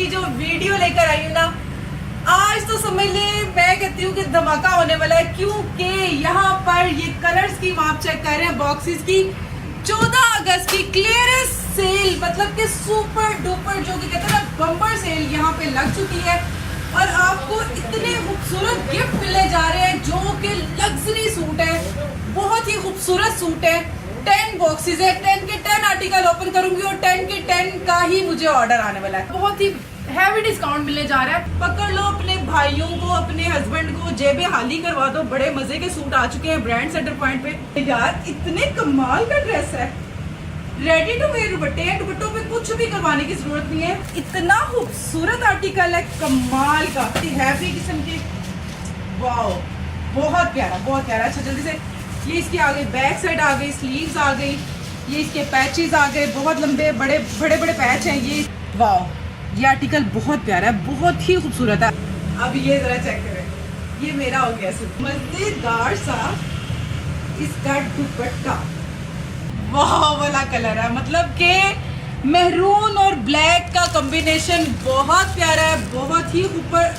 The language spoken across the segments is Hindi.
की जो वीडियो लेकर आई हूँ ना, आज तो समझ ले मैं कहती हूँ कि धमाका होने वाला है, क्योंकि यहाँ पर ये कलर स्कीम आप चेक कर रहे हैं बॉक्सेस की 14 अगस्त की क्लियरेंस सेल, मतलब कि सुपर डुपर जो कि कहते हैं ना बम्पर सेल यहाँ पे लग चुकी है और आपको इतने खूबसूरत गिफ्ट मिलने जा रहे हैं जो कि लग्जरी सूट है, बहुत ही खूबसूरत सूट है। 10 बॉक्सेस है, 10 के 10 आर्टिकल ओपन करूंगी और 10 के 10 का ही मुझे ऑर्डर आने वाला है। बहुत ही हैवी डिस्काउंट मिलने जा रहा है, पकड़ लो अपने भाइयों को, अपने हस्बैंड को, जेबें खाली करवा दो। बड़े मजे के सूट आ चुके हैं ब्रांड सेंटर पॉइंट पे। यार इतने कमाल का ड्रेस है, रेडी टू वेयर दुपट्टे हैं, दुपट्टों पे कुछ भी करवाने की जरूरत नहीं है। इतना खूबसूरत आर्टिकल है, कमाल का, हैवी किस्म के, वाओ बहुत प्यारा बहुत प्यारा। अच्छा जल्दी से ये इसकी आ गई बैक साइड, आ गई स्लीव्स, आ गई ये इसके पैचेस आ गए, बहुत लंबे बड़े बड़े बड़े पैच हैं ये। वाओ ये आर्टिकल बहुत प्यारा है, बहुत ही खूबसूरत है। अब ये जरा चेक करें, ये मेरा हो गया सूट, मजेदार सा इसका दुपट्टा, वाह वाला कलर है, मतलब कि मेहरून और ब्लैक का कॉम्बिनेशन बहुत प्यारा है, बहुत ही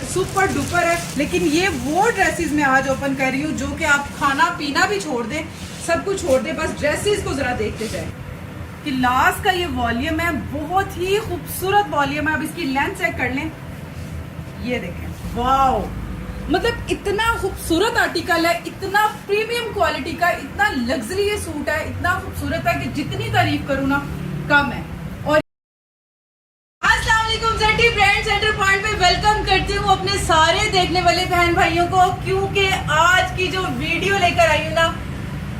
सुपर डुपर है। लेकिन ये वो ड्रेसेस मैं आज ओपन कर रही हूँ जो कि आप खाना पीना भी छोड़ दें, सब कुछ छोड़ दें, बस ड्रेसेस को जरा देखते जाए कि लास्ट का ये वॉल्यूम है, बहुत ही खूबसूरत वॉल्यूम है। अब इसकी लेंथ चेक कर लें, ये देखें, वाओ मतलब इतना खूबसूरत आर्टिकल है, इतना प्रीमियम क्वालिटी का, इतना लग्जरी ये सूट है, इतना खूबसूरत है कि जितनी तारीफ करूँ ना कम है। ब्रांड सेंटर पॉइंट पे वेलकम करती हूँ अपने सारे देखने वाले बहन भाइयों को, क्योंकि आज की जो वीडियो लेकर आई हूँ ना,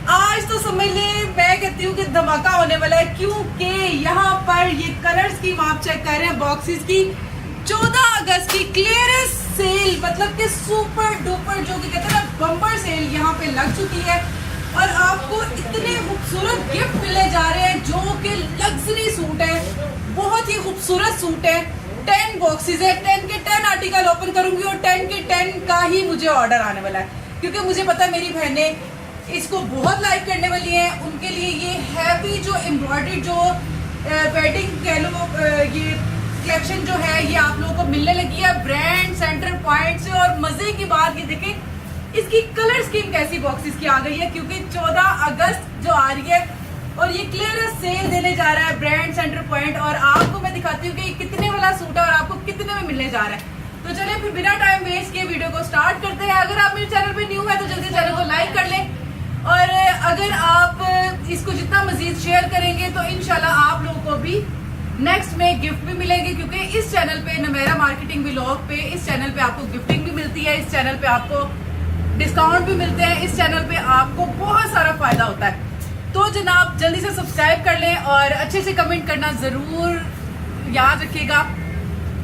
आज तो समझ ले मैं कहती हूँ कि धमाका होने वाला है, क्योंकि यहाँ पर ये कलर स्कीम आप चेक कर रहे हैं बॉक्सेस की 14 अगस्त की क्लियरेंस सेल, मतलब कि सुपर डुपर जो कि कहते हैं ना बम्पर सेल यहाँ पे लग चुकी है और आपको इतने खूबसूरत गिफ्ट मिलने जा रहे हैं जो कि लग्जरी सूट है, बहुत ही खूबसूरत सूट है। 10 बॉक्सेस है, 10 के 10 आर्टिकल ओपन करूंगी और 10 के 10 का ही मुझे ऑर्डर आने वाला है, क्योंकि मुझे पता है मेरी बहनें इसको बहुत लाइक करने वाली हैं। उनके लिए ये हैवी जो एम्ब्रॉयडरी जो वेडिंग कह लो ये कलेक्शन जो है ये आप लोगों को मिलने लगी है ब्रांड सेंटर पॉइंट से। और मजे की बात ये देखें इसकी कलर स्कीम कैसी बॉक्सेस की आ गई है, क्योंकि 14 अगस्त जो आ रही है और ये क्लियरेंस सेल देने जा रहा है ब्रांड सेंटर पॉइंट। और आपको मैं दिखाती हूँ कि कितने वाला सूट है और आपको कितने में मिलने जा रहा है। तो चलिए फिर बिना टाइम वेस्ट किए वीडियो को स्टार्ट करते हैं। अगर आप मेरे चैनल पे न्यू है तो जल्दी चैनल को लाइक कर लें, और अगर आप इसको जितना मजीद शेयर करेंगे तो इंशाल्लाह आप लोगों को भी नेक्स्ट में गिफ्ट भी मिलेंगे, क्योंकि इस चैनल पे नमेरा मार्केटिंग व्लॉग पे इस चैनल पे आपको गिफ्टिंग भी मिलती है, इस चैनल पे आपको डिस्काउंट भी मिलते हैं, इस चैनल पे आपको बहुत सारा फायदा होता है। तो जनाब जल्दी से सब्सक्राइब कर लें और अच्छे से कमेंट करना जरूर याद रखिएगा,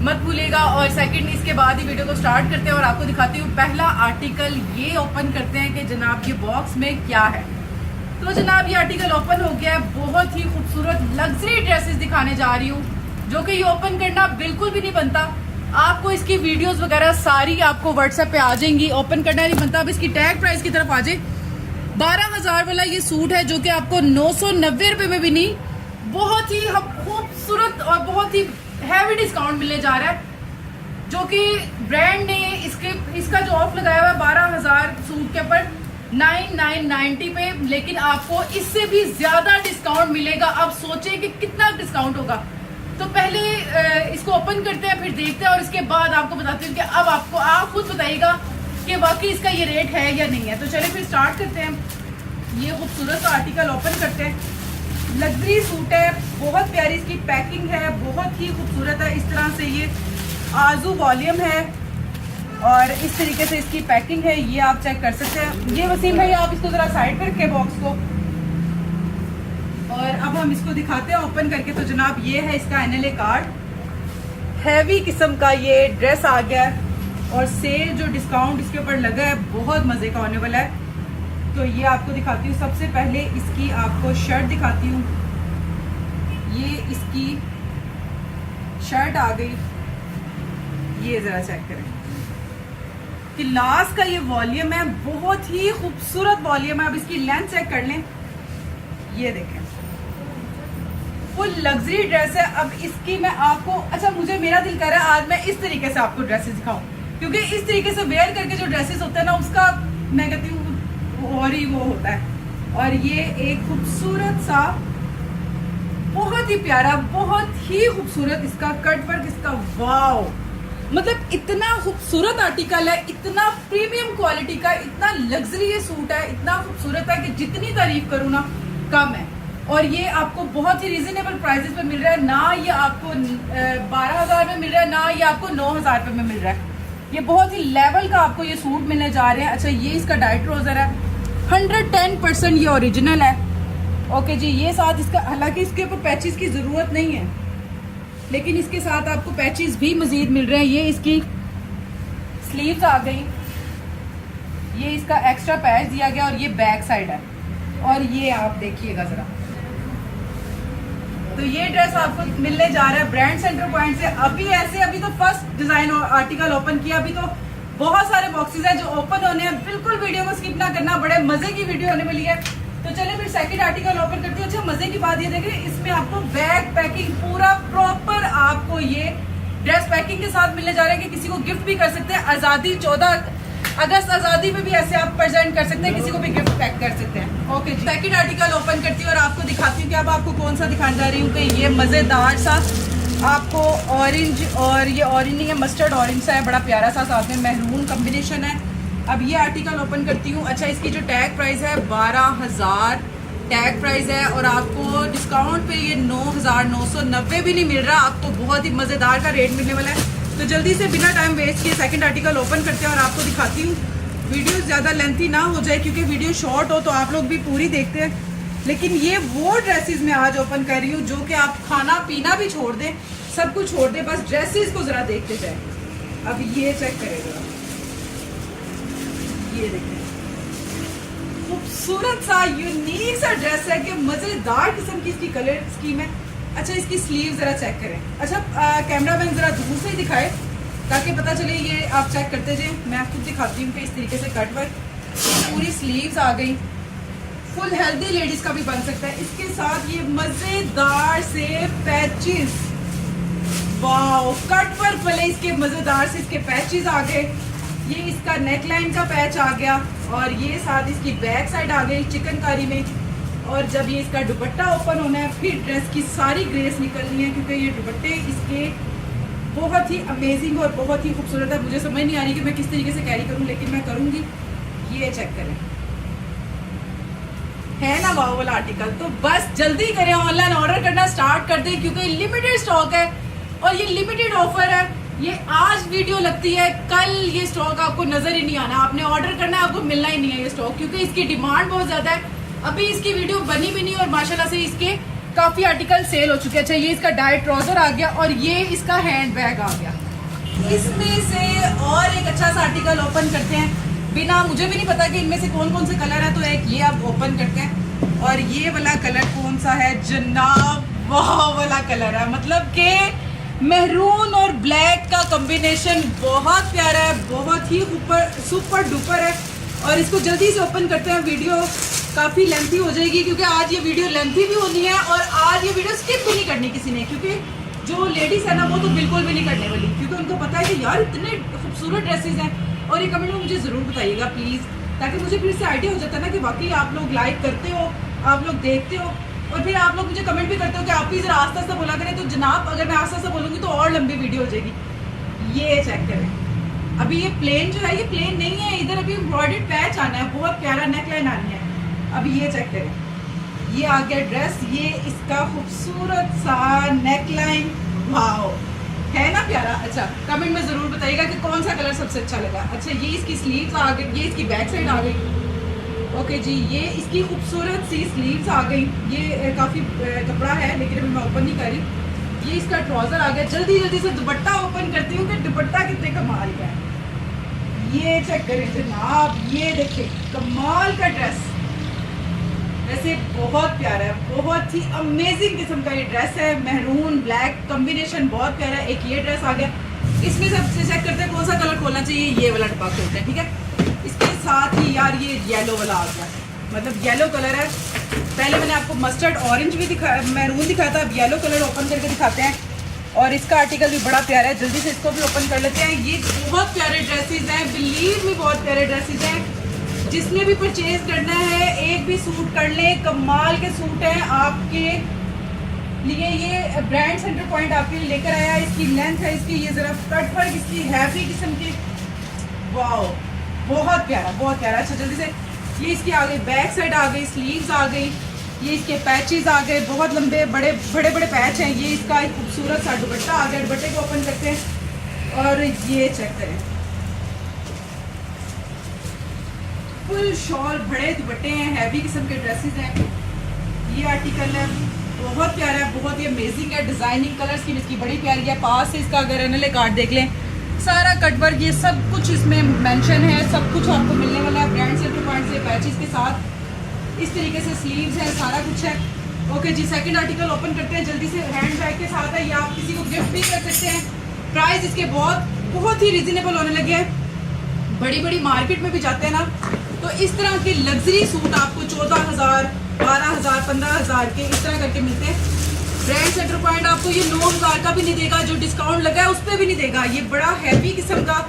मत भूलिएगा। और सेकंड इसके बाद ही वीडियो को स्टार्ट करते हैं और आपको दिखाती हूँ पहला आर्टिकल। ये ओपन करते हैं कि जनाब ये बॉक्स में क्या है। तो जनाब ये आर्टिकल ओपन हो गया है, बहुत ही खूबसूरत लग्जरी ड्रेसेस दिखाने जा रही हूँ जो कि ये ओपन करना बिल्कुल भी नहीं बनता। आपको इसकी वीडियोस वगैरह सारी आपको व्हाट्सएप पे आ जाएंगी, ओपन करना नहीं बनता। अब इसकी टैग प्राइस की तरफ आ जाए, 12,000 वाला ये सूट है जो कि आपको 990 रुपए में भी नहीं, बहुत ही खूबसूरत और बहुत ही हैवी डिस्काउंट मिलने जा रहा है, जो कि ब्रांड ने इसका जो ऑफ लगाया हुआ है 12,000 सूट के ऊपर 9,990 पे, लेकिन आपको इससे भी ज्यादा डिस्काउंट मिलेगा। अब सोचें कि कितना डिस्काउंट होगा। तो पहले इसको ओपन करते हैं, फिर देखते हैं और इसके बाद आपको बताती हूँ कि अब आपको आप खुद बताइएगा कि वाकई इसका ये रेट है या नहीं है। तो चलिए फिर स्टार्ट करते हैं। ये खूबसूरत आर्टिकल ओपन करते हैं, लग्जरी सूट है, बहुत प्यारी इसकी पैकिंग है, बहुत ही खूबसूरत है। इस तरह से ये आजू वॉल्यूम है और इस तरीके से इसकी पैकिंग है, ये आप चेक कर सकते हैं। ये वसीम भाई आप इसको जरा साइड पर रखें बॉक्स को, और अब हम इसको दिखाते हैं ओपन करके। तो जनाब ये है इसका NLA कार्ड, हैवी किस्म का ये ड्रेस आ गया है और सेल जो डिस्काउंट इसके ऊपर लगा है बहुत मजे का होने वाला है। तो ये आपको दिखाती हूँ, सबसे पहले इसकी आपको शर्ट दिखाती हूँ। ये इसकी शर्ट आ गई, ये जरा चेक करें कि लास्ट का ये वॉल्यूम है, बहुत ही खूबसूरत वॉल्यूम है। अब इसकी लेंथ चेक कर लें, ये देखें, फुल लग्जरी ड्रेस है। अब इसकी मैं आपको, अच्छा मुझे मेरा दिल कर रहा है आज मैं इस तरीके से आपको ड्रेसेस दिखाऊं, क्योंकि इस तरीके से वेयर करके जो ड्रेसेस होते हैं ना उसका मैं कहती हूँ और ही वो होता है। और ये एक खूबसूरत सा, बहुत ही प्यारा, बहुत ही खूबसूरत इसका कट वर्क, इसका वाव, मतलब इतना खूबसूरत आर्टिकल है, इतना प्रीमियम क्वालिटी का, इतना लग्जरी ये सूट है, इतना खूबसूरत है कि जितनी तारीफ करूँ ना कम है। और ये आपको बहुत ही रीजनेबल प्राइसेस पे मिल रहा है, ना ये आपको 12,000 में मिल रहा है, ना ये आपको 9,000 रुपये में मिल रहा है। ये बहुत ही लेवल का आपको ये सूट मिलने जा रहे हैं। अच्छा ये इसका डाइट ट्राउजर है, 110% ये ओरिजिनल है। ओके जी, ये साथ इसका, हालांकि इसके ऊपर पैचेस की ज़रूरत नहीं है, लेकिन इसके साथ आपको पैचेस भी मजीद मिल रहे हैं। ये इसकी स्लीव्स आ गई, ये इसका एक्स्ट्रा पैच दिया गया और ये बैक साइड है। और ये आप देखिएगा ज़रा, तो ये ड्रेस आपको मिलने जा रहा है ब्रांड सेंटर पॉइंट से। अभी तो फर्स्ट डिज़ाइन और आर्टिकल ओपन किया, अभी तो बहुत सारे बॉक्सेस हैं जो ओपन होने हैं। बिल्कुल वीडियो को स्किप ना करना, बड़े मज़े की वीडियो होने वाली है। तो चलिए फिर सेकंड आर्टिकल ओपन करती हूँ। अच्छा मजे की बात ये देखिए, इसमें आपको बैग पैकिंग पूरा प्रॉपर आपको ये ड्रेस पैकिंग के साथ मिलने जा रहा है कि किसी को गिफ्ट भी कर सकते हैं। आज़ादी 14 अगस्त आज़ादी में भी ऐसे आप प्रेजेंट कर सकते हैं, किसी को भी गिफ्ट पैक कर सकते हैं। ओके जी, सेकंड आर्टिकल ओपन करती हूँ और आपको दिखाती हूँ कि अब आपको कौन सा दिखाने जा रही हूँ। कि ये मज़ेदार सा आपको ऑरेंज, और ये ऑरेंज नहीं है, मस्टर्ड ऑरेंज सा है, बड़ा प्यारा सा, साथ में मैरून कम्बिनेशन है। अब ये आर्टिकल ओपन करती हूँ। अच्छा इसकी जो टैग प्राइस है 12,000 टैग प्राइस है, और आपको डिस्काउंट पे ये 9,990 भी नहीं मिल रहा, आपको बहुत ही मज़ेदार का रेट मिलने वाला है। तो जल्दी से बिना टाइम वेस्ट किए सेकंड आर्टिकल ओपन करते हैं और आपको दिखाती हूँ। वीडियो ज़्यादा लेंथी ना हो जाए, क्योंकि वीडियो शॉर्ट हो तो आप लोग भी पूरी देखते हैं। लेकिन ये वो ड्रेसेस मैं आज ओपन कर रही हूँ जो कि आप खाना पीना भी छोड़ दें, सब कुछ छोड़ दें, बस ड्रेसेस को ज़रा देखते जाए। अब ये चेक करेगा, ये देखिए खूबसूरत सा यूनिक सा ड्रेस है कि मजेदार किस्म की इसकी कलर स्कीम है। अच्छा इसकी स्लीव जरा चेक करें। अच्छा कैमरा मैन जरा दूर से ही दिखाए ताकि पता चले, ये आप चेक करते जाए। मैं खुद दिखाती हूँ कि इस तरीके से कट वर्क, पूरी स्लीव्स आ गई, फुल हेल्दी लेडीज का भी बन सकता है। इसके साथ ये मजेदार से पैचेस, वाओ, कट वर्क वाले इसके मजेदार से इसके पैचेस आ गए। ये इसका नेकलाइन का पैच आ गया, और ये साथ इसकी बैक साइड आ गई चिकनकारी में। और जब ये इसका दुपट्टा ओपन होना है फिर ड्रेस की सारी ग्रेस निकलनी है, क्योंकि ये दुपट्टे इसके बहुत ही अमेजिंग और बहुत ही खूबसूरत है। मुझे समझ नहीं आ रही कि मैं किस तरीके से कैरी करूं, लेकिन मैं करूंगी। ये चेक करें, है ना वाव वाला आर्टिकल। तो बस जल्दी करें, ऑनलाइन ऑर्डर करना स्टार्ट कर दें, क्योंकि लिमिटेड स्टॉक है और ये लिमिटेड ऑफर है। ये आज वीडियो लगती है, कल ये स्टॉक आपको नजर ही नहीं आना। आपने ऑर्डर करना है, आपको मिलना ही नहीं है ये स्टॉक, क्योंकि इसकी डिमांड बहुत ज्यादा है। अभी इसकी वीडियो बनी भी नहीं और माशाल्लाह से इसके काफी आर्टिकल सेल हो चुके हैं। अच्छा ये इसका डाइट ट्राउजर आ गया और ये इसका हैंड बैग आ गया। इसमें से और एक अच्छा सा आर्टिकल ओपन करते हैं। बिना, मुझे भी नहीं पता कि इनमें से कौन कौन से कलर है, तो एक ये आप ओपन करते हैं। और ये वाला कलर कौन सा है जनाब, वाह वाला कलर है, मतलब कि मैरून और ब्लैक का कॉम्बिनेशन बहुत प्यारा है, बहुत ही सुपर डुपर है। और इसको जल्दी से ओपन करते हैं, वीडियो काफ़ी लेंथी हो जाएगी, क्योंकि आज ये वीडियो लेंथी भी होनी है और आज ये वीडियो स्किप भी नहीं करनी किसी ने, क्योंकि जो लेडीज़ है ना वो तो बिल्कुल भी नहीं करने वाली, क्योंकि उनको पता है कि यार इतने खूबसूरत ड्रेसेस हैं। और ये कमेंट में मुझे ज़रूर बताइएगा प्लीज़, ताकि मुझे फिर से आइडिया हो जाता है ना कि वाकई आप लोग लाइक करते हो, आप लोग देखते हो, और फिर आप लोग मुझे कमेंट भी करते हो कि आप भी ज़रा आस्ता आस्ता बोला करें। तो जनाब अगर मैं आस्ता आस्ता बोलूँगी तो और लंबी वीडियो हो जाएगी। ये चेक करें, अभी ये प्लेन जो है ये प्लेन नहीं है, इधर अभी एम्ब्रॉयडर्ड पैच आना है, बहुत प्यारा नेकलाइन आनी है। अभी ये चेक करें, ये आ गया ड्रेस, ये इसका खूबसूरत सा नेकलाइन, वाओ, है ना प्यारा। अच्छा कमेंट में ज़रूर बताइएगा कि कौन सा कलर सबसे अच्छा लगा। अच्छा ये इसकी स्लीव्स आ गई, ये इसकी बैक साइड आ गई। ओके जी, ये इसकी खूबसूरत सी स्लीव्स आ गई। ये काफ़ी कपड़ा है लेकिन अभी मैं ओपन नहीं कर रही। ये इसका ट्राउज़र आ गया। जल्दी जल्दी से दुपट्टा ओपन करती हूँ कि दुपट्टा कितने कमाल का है। ये चेक करें जनाब, ये देखिए कमाल का ड्रेस, वैसे बहुत प्यारा है, बहुत ही अमेजिंग किस्म का ये ड्रेस है। मैरून ब्लैक कॉम्बिनेशन बहुत प्यारा है। एक ये ड्रेस आ गया, इसमें सबसे चेक करते हैं कौन सा कलर खोलना चाहिए। ये वाला डब्बा खोलते हैं, ठीक है। इसके साथ ही यार ये येलो वाला आ गया, मतलब येलो कलर है। पहले मैंने आपको मस्टर्ड ऑरेंज भी दिखाया, मैरून दिखाया था, अब येलो कलर ओपन करके दिखाते हैं। और इसका आर्टिकल भी बड़ा प्यारा है, जल्दी से इसको भी ओपन कर लेते हैं। ये बहुत प्यारे ड्रेसेस हैं, बिलीव मी बहुत प्यारे ड्रेसेस हैं। जिसने भी परचेज करना है एक भी सूट कर लें, कमाल के सूट हैं आपके लिए। ये ब्रांड सेंटर पॉइंट आपके लिए लेकर आया है। इसकी लेंथ है, इसकी ये ज़रा कट वर्क, इसकी हैवी किस्म की, वाओ बहुत प्यारा बहुत प्यारा। अच्छा जल्दी से ये इसकी आ गई बैक साइड आ गई, स्लीव्स आ गई, ये इसके पैचेस आ गए, बहुत लंबे बड़े बड़े पैच हैं। ये इसका एक खूबसूरत सा दुपट्टा आ गया, दुपट्टे को ओपन करते हैं और ये चेक करें, फुल शॉल बड़े दुपट्टे हैं, हैवी किस्म के ड्रेसेस हैं। ये आर्टिकल है बहुत प्यारा है, बहुत ही अमेजिंग है। डिजाइनिंग कलर्स की इसकी बड़ी प्यारी है। पास से इसका अगर एनएलए कार्ड देख लें, सारा कटवर्क ये सब कुछ इसमें मेंशन है, सब कुछ आपको मिलने वाला है ब्रांड सेंटर पॉइंट से पैचेस के साथ। इस तरीके से स्लीव्स है, सारा कुछ है। ओके जी, सेकंड आर्टिकल ओपन करते हैं जल्दी से। हैंड बैग के साथ है, या आप किसी को गिफ्ट भी कर सकते हैं। प्राइस इसके बहुत ही रिजनेबल होने लगे हैं। बड़ी मार्केट में भी जाते हैं ना, तो इस तरह के लग्जरी सूट आपको 14,000, 12,000, 15,000 के इस तरह करके मिलते हैं। ब्रांड सेंटर पॉइंट आपको ये 9,000 का भी नहीं देगा, जो डिस्काउंट लगा है उस पर भी नहीं देगा। ये बड़ा हैवी किस्म का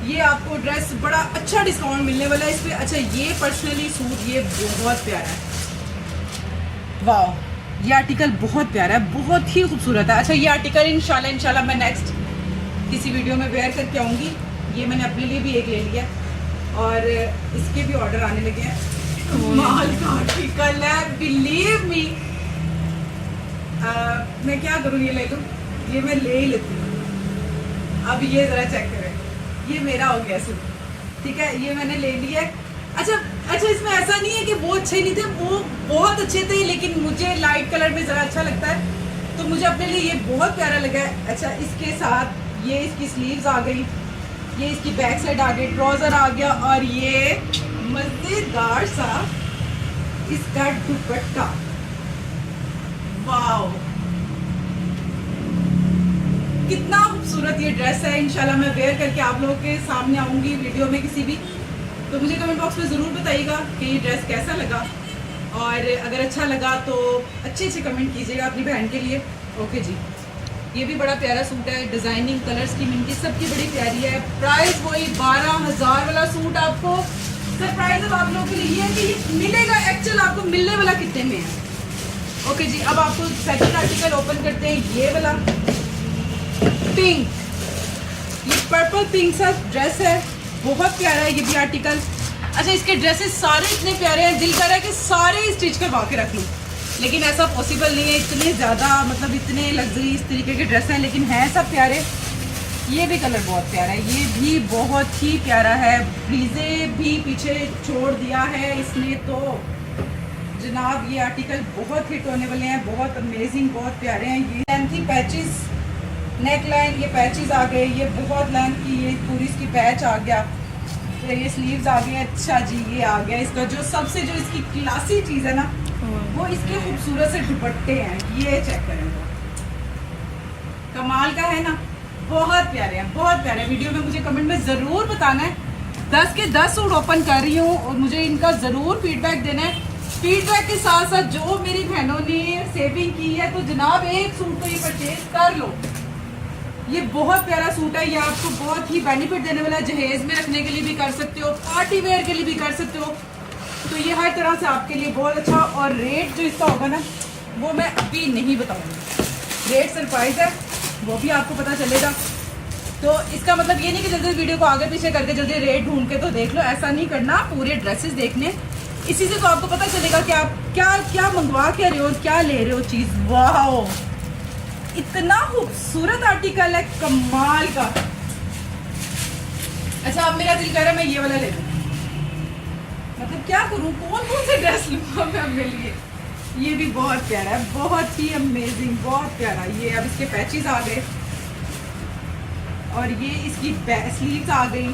ये आपको ड्रेस बड़ा अच्छा डिस्काउंट मिलने वाला है इस पर। अच्छा ये पर्सनली सूट ये बहुत प्यारा है, वाह ये आर्टिकल बहुत प्यारा है, बहुत ही खूबसूरत है। अच्छा ये आर्टिकल इंशाल्लाह मैं नेक्स्ट किसी वीडियो में वेयर करके आऊँगी। ये मैंने अपने लिए भी एक ले लिया और इसके भी ऑर्डर आने लगे हैं। माल का आर्टिकल है, बिलीव मी। मैं क्या करूँ, ये ले लूँ, ये मैं ले ही लेती हूँ। अब ये ज़रा चेक करें, ये मेरा हो गया सूट, ठीक है, ये मैंने ले लिया है। अच्छा इसमें ऐसा नहीं है कि वो अच्छे नहीं थे, वो बहुत अच्छे थे, लेकिन मुझे लाइट कलर में ज़रा अच्छा लगता है, तो मुझे अपने लिए ये बहुत प्यारा लगा है। अच्छा इसके साथ ये इसकी स्लीव्स आ गई, ये इसकी बैक साइड आ गई, ट्राउज़र आ गया और ये मज़ेदार सा इसका दुपट्टा, वाओ कितना खूबसूरत ये ड्रेस है। इंशाल्लाह मैं वेयर करके आप लोगों के सामने आऊँगी वीडियो में किसी भी, तो मुझे कमेंट बॉक्स में ज़रूर बताइएगा कि ये ड्रेस कैसा लगा, और अगर अच्छा लगा तो अच्छे कमेंट कीजिएगा अपनी बहन के लिए। ओके जी, ये भी बड़ा प्यारा सूट है, डिज़ाइनिंग कलर्स की मिनकी सबकी बड़ी प्यारी है। प्राइस वही 12,000 वाला सूट आपको सरप्राइज अब आप लोगों के लिए ये है कि ये मिलेगा एक्चुअल आपको मिलने वाला कितने में है। ओके जी, अब आपको सेकंड आर्टिकल ओपन करते हैं। ये वाला पिंक, ये पर्पल पिंक सा ड्रेस है, बहुत प्यारा है ये भी आर्टिकल। अच्छा इसके ड्रेसेस सारे इतने प्यारे हैं, दिल कर रहा है कि सारे स्टिच करवा के रख लूँ, लेकिन ऐसा पॉसिबल नहीं है, इतने ज़्यादा मतलब इतने लग्जरी इस तरीके के ड्रेस हैं, लेकिन हैं सब प्यारे। ये भी कलर बहुत प्यारा है, ये भी बहुत ही प्यारा है। ब्रीजे भी पीछे छोड़ दिया है इसने, तो जनाब ये आर्टिकल बहुत हिट होने वाले हैं, बहुत अमेजिंग, बहुत प्यारे हैं। ये लेंथी पैचेस, नेक लाइन, ये पैचेस आ गए, ये बहुत लेंथ की ये पूरी इसकी पैच आ गया, फिर ये स्लीव्स आ गए। अच्छा जी ये आ गया इसका जो सबसे जो इसकी क्लासी चीज़ है ना, वो इसके खूबसूरत से दुपट्टे हैं। ये चेक करें, कमाल का है ना, बहुत प्यारे हैं, बहुत प्यारे। वीडियो में मुझे कमेंट में ज़रूर बताना है। 10 के 10 सूट ओपन कर रही हूँ और मुझे इनका ज़रूर फीडबैक देना है। फीडबैक के साथ साथ जो मेरी बहनों ने सेविंग की है, तो जनाब एक सूट तो ये परचेज कर लो। ये बहुत प्यारा सूट है, ये आपको बहुत ही बेनिफिट देने वाला है। जहेज में रखने के लिए भी कर सकते हो, पार्टी वेयर के लिए भी कर सकते हो, तो ये हर तरह से आपके लिए बहुत अच्छा। और रेट जो इसका होगा ना, वो मैं अभी नहीं बताऊंगी, रेट सरप्राइज है, वो भी आपको पता चलेगा। तो इसका मतलब ये नहीं कि जल्दी वीडियो को आगे पीछे करके जल्दी रेट ढूंढ के तो देख लो, ऐसा नहीं करना। पूरे ड्रेसेस देखने, इसी से तो आपको पता चलेगा कि आप क्या क्या मंगवा के रहे हो, क्या ले रहे हो चीज़। वाह इतना खूबसूरत आर्टिकल है, कमाल का। अच्छा अब मेरा दिल कर रहा है मैं ये वाला ले लूँ, मतलब क्या करूँ, कौन से ड्रेस लूँ मैं अपने लिए। ये भी बहुत प्यारा है, बहुत ही अमेजिंग, बहुत प्यारा। ये अब इसके पैचेस आ गए और ये इसकी स्लीव्स आ गई,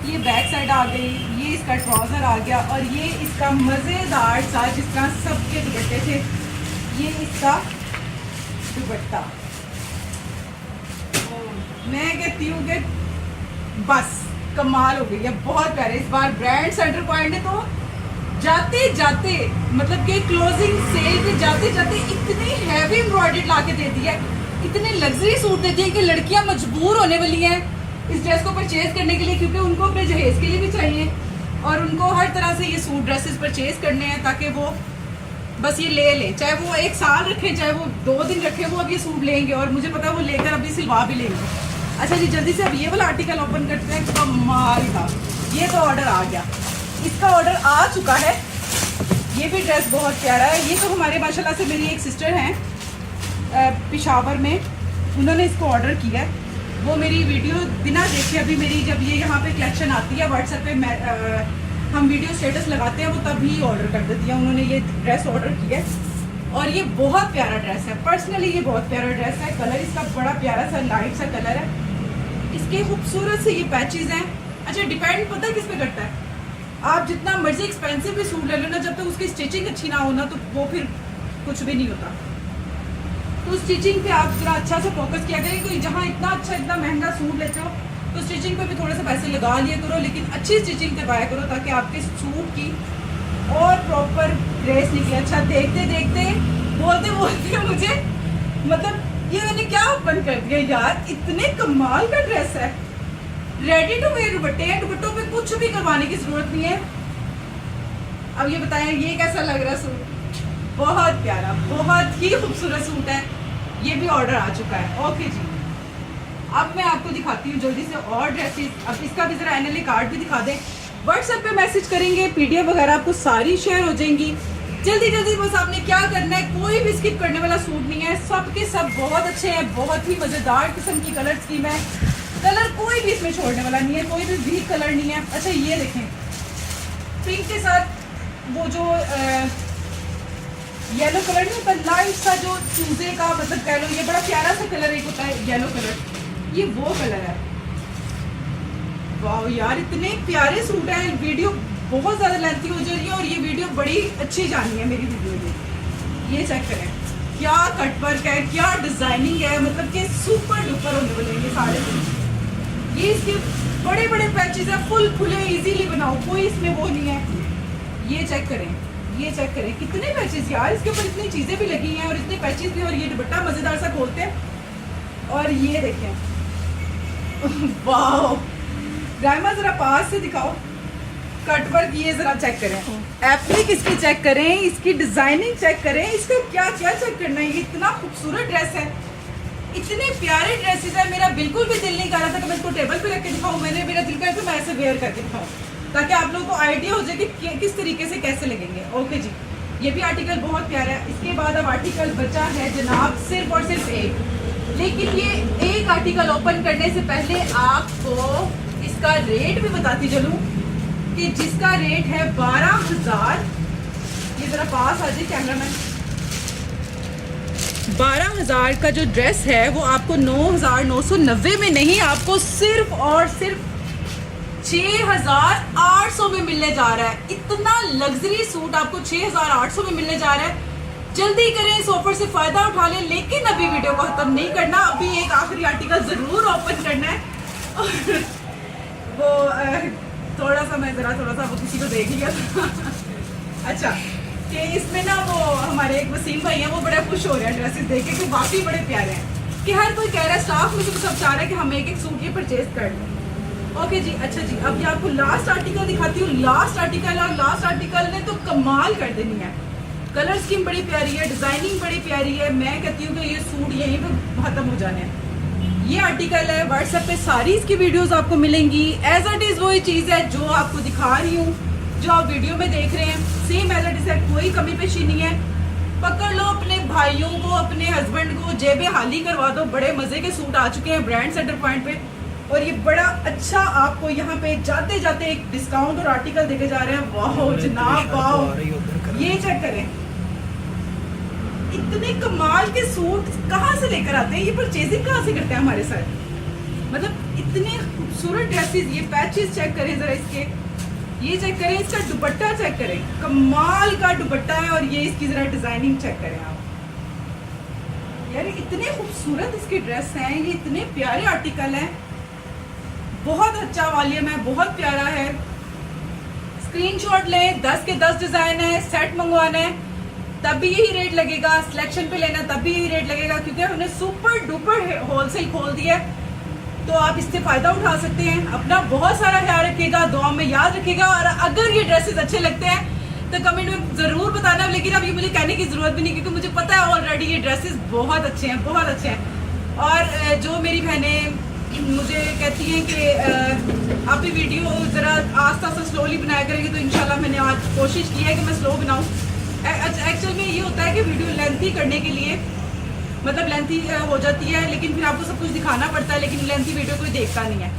ये बैक साइड आ गई, ये इसका ट्राउज़र आ गया और ये इसका मज़ेदार सा जिस तरह सबके दुपट्टे थे, ये इसका दुपट्टा। मैं कहती हूँ कि बस कमाल हो गई है, बहुत प्यारे। इस बार ब्रांड सेंटर पॉइंट ने तो जाते जाते मतलब कि क्लोजिंग सेल पे जाते जाते इतनी हैवी एम्ब्रॉयडरी ला के दे दी है, इतने लग्जरी सूट दे दिए कि लड़कियां मजबूर होने वाली हैं इस ड्रेस को परचेज करने के लिए, क्योंकि उनको अपने जहेज के लिए भी चाहिए और उनको हर तरह से ये सूट ड्रेसेस परचेज करने हैं ताकि वो बस ये ले लें, चाहे वो 1 साल रखें चाहे वो 2 दिन रखें, वो अब ये सूट लेंगे और मुझे पता है वो लेकर अभी सिलवा भी लेंगे। अच्छा जी, जल्दी से अब ये वाला आर्टिकल ओपन करते हैं। कमाल का ये तो ऑर्डर आ गया, इसका ऑर्डर आ चुका है। ये भी ड्रेस बहुत प्यारा है। ये तो हमारे माशाल्लाह से मेरी एक सिस्टर हैं पेशावर में, उन्होंने इसको ऑर्डर किया है। वो मेरी वीडियो बिना देखे अभी मेरी जब ये यहाँ पे कलेक्शन आती है व्हाट्सएप पे हम वीडियो स्टेटस लगाते हैं वो तभी ऑर्डर कर देती है। उन्होंने ये ड्रेस ऑर्डर किया है और ये बहुत प्यारा ड्रेस है। पर्सनली ये बहुत प्यारा ड्रेस है। कलर इसका बड़ा प्यारा सा लाइट सा कलर है, इसके खूबसूरत से ये पैचेस हैं। अच्छा, डिपेंड पता है किस पे करता है, आप जितना मर्जी एक्सपेंसिव भी सूट ले लो ना, जब तक उसकी स्टिचिंग अच्छी ना हो ना तो वो फिर कुछ भी नहीं होता। तो स्टिचिंग पे आप जरा अच्छा से फोकस किया करें, क्योंकि जहाँ इतना अच्छा इतना महंगा सूट लेते हो तो स्टिचिंग पे भी थोड़े से पैसे लगा लिया करो, लेकिन अच्छी स्टिचिंग करवाया करो ताकि आपके सूट की और प्रॉपर ग्रेस निकले। अच्छा, देखते देखते बोलते बोलते मुझे मतलब ये मैंने क्या ओपन कर दिया यार, इतने कमाल का ड्रेस है। रेडी टू वेयर दुपट्टे हैं, दुपट्टों पे कुछ भी करवाने की जरूरत नहीं है। अब ये बताएं ये कैसा लग रहा सूट, बहुत प्यारा बहुत ही खूबसूरत सूट है। ये भी ऑर्डर आ चुका है। ओके जी, अब मैं आपको दिखाती हूँ जल्दी से और ड्रेसेस। अब इसका भी जरा एनएलए कार्ड भी दिखा दें, व्हाट्सएप पे मैसेज करेंगे, पीडीएफ वगैरह आपको सारी शेयर हो जाएंगी। जल्दी जल्दी बस आपने क्या करना है, कोई भी स्किप करने वाला सूट नहीं है, सब के सब बहुत अच्छे हैं, बहुत ही मजेदार किस्म की कलर स्कीम है। कलर कोई भी इसमें छोड़ने वाला नहीं है, कोई भी वीक कलर नहीं है। अच्छा, ये देखें पिंक के साथ वो जो येलो कलर नहीं होता, लाइट सा जो चूजे का मतलब कह लो, ये बड़ा प्यारा सा कलर एक होता है येलो कलर, ये वो कलर है। वाह यार, इतने प्यारे सूट हैं। वीडियो बहुत ज़्यादा लेंथी हो जा रही है और ये वीडियो बड़ी अच्छी जानी है मेरी वीडियो में। ये चेक करें क्या कट वर्क है, क्या डिजाइनिंग है, मतलब कि सुपर डुपर होने वाले ये सारे सूट। ये इसके बड़े बड़े पैचेस है, फुल खुले इजीली बनाओ, कोई इसमें वो नहीं है। ये चेक करें, ये चेक करें कितने पैचेस यार, इसके ऊपर इतनी चीज़ें भी लगी हैं और इतने पैचेस भी, और ये दुपट्टा मज़ेदार सा खोलते हैं। और ये देखें वाह, गायमा जरा पास से दिखाओ कट वर्क, ये जरा चेक करें, एप्लिक इसकी चेक करें, इसकी डिजाइनिंग चेक करें, इसका क्या क्या चेक करना है। ये इतना खूबसूरत ड्रेस है, इतने प्यारे ड्रेसेस है। मेरा बिल्कुल भी दिल नहीं कर रहा था कि मैं इसको टेबल पे रख के दिखाऊं, मेरा दिल कर मैं ऐसे वेयर करके दिखाऊं ताकि आप लोगों को आइडिया हो जाए कि किस तरीके से कैसे लगेंगे। ओके जी, ये भी आर्टिकल बहुत प्यारा है। इसके बाद अब आर्टिकल बचा है जनाब सिर्फ और सिर्फ एक, लेकिन ये एक आर्टिकल ओपन करने से पहले आपको इसका रेट भी बताती चलूं कि जिसका रेट है 12,000। ये जरा पास आ जाए कैमरामैन। 12,000 का जो ड्रेस है वो आपको 9,990 में नहीं, आपको सिर्फ और सिर्फ 6,800 में मिलने जा रहा है। इतना लग्जरी सूट आपको 6,800 में मिलने जा रहा है। जल्दी करें, इस ऑफर से फायदा उठा लें, लेकिन अभी वीडियो को खत्म नहीं करना, अभी एक आखिरी आर्टिकल जरूर ओपन करना है। और वो थोड़ा सा वो किसी को देख लिया था अच्छा, कि इसमें ना वो हमारे एक वसीम भाई हैं, वो बड़ा खुश हो रहे हैं ड्रेसेस देख के कि वाकई बड़े प्यारे हैं, कि हर कोई कह रहा है, स्टाफ में तो सब चाह रहा है कि हम एक एक सूट ये परचेज कर लें। ओके जी, अच्छा जी, अब ये आपको लास्ट आर्टिकल दिखाती हूँ। लास्ट आर्टिकल, और लास्ट आर्टिकल ने तो कमाल कर देनी है। कलर स्कीम बड़ी प्यारी है, डिजाइनिंग बड़ी प्यारी है। मैं कहती हूँ कि ये सूट यहीं पे खत्म हो जाने हैं। ये आर्टिकल है, व्हाट्सएप पे सारी इसकी वीडियोस आपको मिलेंगी। एज इट इज वही चीज़ है जो आपको दिखा रही हूँ, जो आप वीडियो में देख रहे हैं, सेम एज इट इज है, कोई कमी पेशी नहीं है। पकड़ लो अपने भाइयों को, अपने हस्बैंड को, जेबे हाली करवा दो। बड़े मजे के सूट आ चुके हैं ब्रांड सेंटर पॉइंट पे, और ये बड़ा अच्छा आपको यहाँ पे जाते जाते एक डिस्काउंट और आर्टिकल देके जा रहे हैं। वाह जनाब वाह, ये चेक करें, इतने कमाल के सूट कहाँ से लेकर आते हैं, ये परचेजिंग कहाँ से करते हैं हमारे साथ, मतलब इतने खूबसूरत ड्रेसेस। ये पैचेस चेक करें जरा इसके, ये चेक करें, इसका दुपट्टा चेक करें, कमाल का दुपट्टा है। और ये इसकी जरा डिजाइनिंग चेक करें आप यार, इतने खूबसूरत इसके ड्रेस हैं, ये इतने प्यारे आर्टिकल हैं, बहुत अच्छा वॉल्यूम है, बहुत प्यारा है। स्क्रीनशॉट लें, 10 के 10 डिजाइन है, सेट मंगवाना है तब भी यही रेट लगेगा, सिलेक्शन पे लेना तब भी यही रेट लगेगा, क्योंकि हमने सुपर डुपर होलसेल खोल दिया है। तो आप इससे फायदा उठा सकते हैं। अपना बहुत सारा ख्याल रखिएगा, दुआ में याद रखिएगा, और अगर ये ड्रेसेस अच्छे लगते हैं तो कमेंट में जरूर बताना। लेकिन अब ये मुझे कहने की जरूरत भी नहीं, क्योंकि मुझे पता है ऑलरेडी ये ड्रेसेस बहुत अच्छे हैं, बहुत अच्छे हैं। और जो मेरी बहनें मुझे कहती हैं कि आप भी वीडियो ज़रा आस्ता आस्ता स्लोली बनाया करेंगे, तो इंशाल्लाह मैंने आज कोशिश की है कि मैं स्लो बनाऊँ। एक्चुअल में ये होता है कि वीडियो लेंथी करने के लिए मतलब लेंथी हो जाती है, लेकिन फिर आपको सब कुछ दिखाना पड़ता है, लेकिन लेंथी वीडियो कोई देखता नहीं है।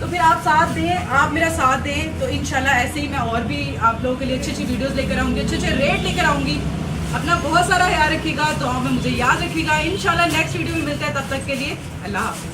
तो फिर आप साथ दें, आप मेरा साथ दें, तो इंशाल्लाह ऐसे ही मैं और भी आप लोगों के लिए अच्छी अच्छी वीडियोस लेकर आऊँगी, अच्छे अच्छे रेट लेकर आऊँगी। अपना बहुत सारा ख्याल रखिएगा, दुआ में मुझे याद रखिएगा। इंशाल्लाह नेक्स्ट वीडियो में मिलता है, तब तक के लिए अल्लाह हाफ़िज़।